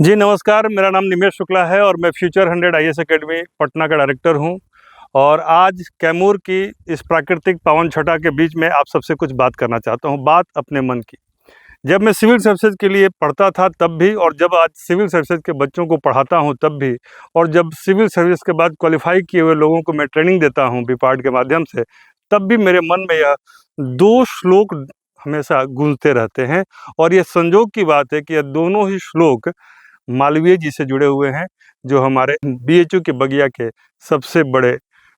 जी नमस्कार, मेरा नाम निमेश शुक्ला है और मैं फ्यूचर 100 आईएएस एकेडमी पटना का डायरेक्टर हूं। और आज कैमूर की इस प्राकृतिक पावन छटा के बीच में आप सबसे कुछ बात करना चाहता हूं, बात अपने मन की। जब मैं सिविल सर्विसेज के लिए पढ़ता था तब भी, और जब आज सिविल सर्विसेज के बच्चों को पढ़ाता हूं तब भी, और जब सिविल सर्विस के बाद क्वालिफाई किए हुए लोगों को मैं ट्रेनिंग देता हूं बीपार्ट के माध्यम से, तब भी मेरे मन में यह 2 श्लोक हमेशा गूंजते रहते हैं। और ये संजोग की बात है कि यह दोनों ही श्लोक मालवीय जी से जुड़े हुए हैं, जो हमारे बीएचयू के बगिया के सबसे बड़े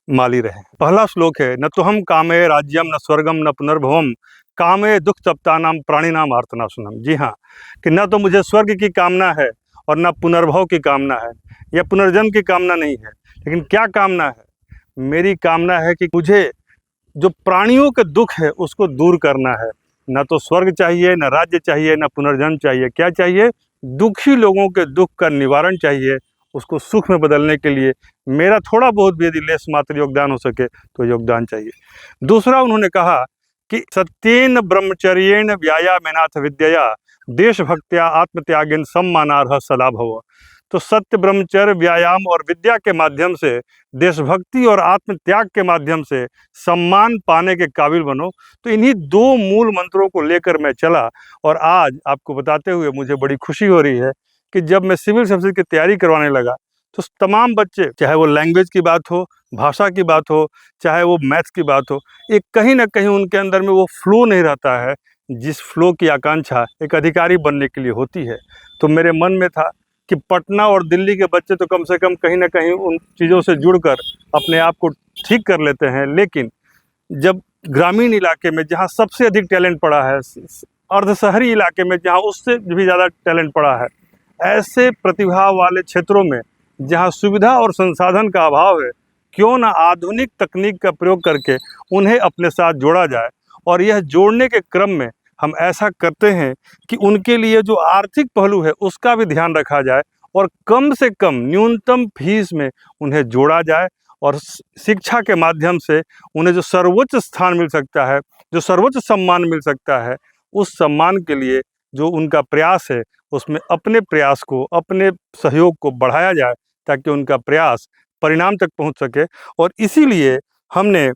माली रहे। पहला श्लोक है, न तो हम कामे राज्यम न स्वर्गम न पुनर्भवम, कामे दुख तप्तानाम प्राणिनाम आर्तनाशनम। जी हाँ, कि न तो मुझे स्वर्ग की कामना है और न पुनर्भव की कामना है, या पुनर्जन्म की कामना नहीं है। लेकिन क्या कामना है? मेरी कामना है कि मुझे जो प्राणियों के दुख है उसको दूर करना है। न तो स्वर्ग चाहिए, न राज्य चाहिए, न पुनर्जन्म चाहिए। क्या चाहिए? दुखी लोगों के दुख का निवारण चाहिए, उसको सुख में बदलने के लिए मेरा थोड़ा बहुत भी यदि लेस मात्र योगदान हो सके तो योगदान चाहिए। दूसरा उन्होंने कहा कि सत्येन ब्रह्मचर्येण व्यायामेनाथ विद्यया देशभक्त्या आत्मत्यागेन सम्मानार्ह सदा भव। तो सत्य, ब्रह्मचर्य, व्यायाम और विद्या के माध्यम से, देशभक्ति और आत्मत्याग के माध्यम से सम्मान पाने के काबिल बनो। तो इन्हीं 2 मूल मंत्रों को लेकर मैं चला। और आज आपको बताते हुए मुझे बड़ी खुशी हो रही है कि जब मैं सिविल सर्विसेज की तैयारी करवाने लगा तो तमाम बच्चे, चाहे वो लैंग्वेज की बात हो, भाषा की बात हो, चाहे वो मैथ्स की बात हो, एक कहीं ना कहीं उनके अंदर में वो फ्लो नहीं रहता है जिस फ्लो की आकांक्षा एक अधिकारी बनने के लिए होती है। तो मेरे मन में था कि पटना और दिल्ली के बच्चे तो कम से कम कहीं ना कहीं उन चीज़ों से जुड़कर अपने आप को ठीक कर लेते हैं, लेकिन जब ग्रामीण इलाके में जहाँ सबसे अधिक टैलेंट पड़ा है, अर्ध शहरी इलाके में जहाँ उससे भी ज़्यादा टैलेंट पड़ा है, ऐसे प्रतिभा वाले क्षेत्रों में जहाँ सुविधा और संसाधन का अभाव है, क्यों ना आधुनिक तकनीक का प्रयोग करके उन्हें अपने साथ जोड़ा जाए। और यह जोड़ने के क्रम में हम ऐसा करते हैं कि उनके लिए जो आर्थिक पहलू है उसका भी ध्यान रखा जाए, और कम से कम न्यूनतम फीस में उन्हें जोड़ा जाए। और शिक्षा के माध्यम से उन्हें जो सर्वोच्च स्थान मिल सकता है, जो सर्वोच्च सम्मान मिल सकता है, उस सम्मान के लिए जो उनका प्रयास है उसमें अपने प्रयास को, अपने सहयोग को बढ़ाया जाए ताकि उनका प्रयास परिणाम तक पहुंच सके। और इसीलिए हमने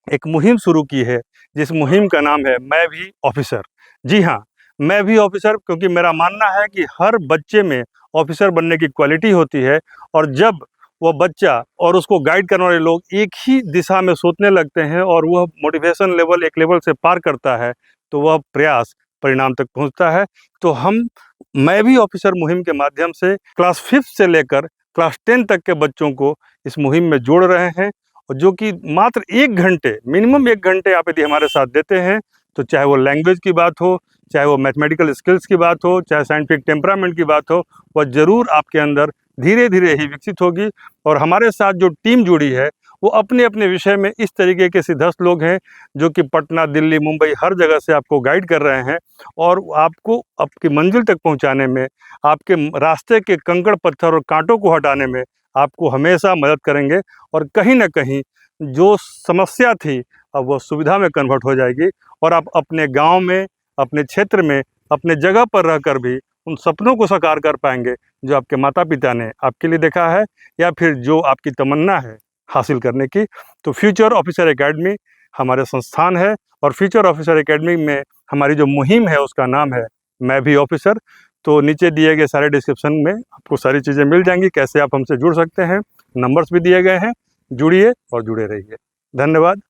एक मुहिम शुरू की है, जिस मुहिम का नाम है मैं भी ऑफिसर। जी हाँ, मैं भी ऑफिसर, क्योंकि मेरा मानना है कि हर बच्चे में ऑफिसर बनने की क्वालिटी होती है। और जब वह बच्चा और उसको गाइड करने वाले लोग एक ही दिशा में सोचने लगते हैं और वह मोटिवेशन लेवल एक लेवल से पार करता है, तो वह प्रयास परिणाम तक पहुंचता है। तो हम मैं भी ऑफिसर मुहिम के माध्यम से क्लास 5 से लेकर क्लास 10 तक के बच्चों को इस मुहिम में जोड़ रहे हैं। और जो कि मात्र 1 घंटे, मिनिमम 1 घंटे आप यदि हमारे साथ देते हैं, तो चाहे वो लैंग्वेज की बात हो, चाहे वो मैथमेटिकल स्किल्स की बात हो, चाहे साइंटिफिक टेम्परामेंट की बात हो, वह ज़रूर आपके अंदर धीरे धीरे ही विकसित होगी। और हमारे साथ जो टीम जुड़ी है वो अपने अपने विषय में इस तरीके के सिद्धस्त लोग हैं, जो कि पटना, दिल्ली, मुंबई हर जगह से आपको गाइड कर रहे हैं और आपको आपकी मंजिल तक पहुंचाने में, आपके रास्ते के कंकड़ पत्थर और कांटों को हटाने में आपको हमेशा मदद करेंगे। और कहीं ना कहीं जो समस्या थी अब वो सुविधा में कन्वर्ट हो जाएगी, और आप अपने गांव में, अपने क्षेत्र में, अपने जगह पर रहकर भी उन सपनों को साकार कर पाएंगे जो आपके माता पिता ने आपके लिए देखा है, या फिर जो आपकी तमन्ना है हासिल करने की। तो फ्यूचर ऑफिसर एकेडमी हमारे संस्थान है, और फ्यूचर ऑफिसर एकेडमी में हमारी जो मुहिम है उसका नाम है मैं भी ऑफिसर। तो नीचे दिए गए सारे डिस्क्रिप्शन में आपको सारी चीज़ें मिल जाएंगी, कैसे आप हमसे जुड़ सकते हैं, नंबर्स भी दिए गए हैं। जुड़िए और जुड़े रहिए। धन्यवाद।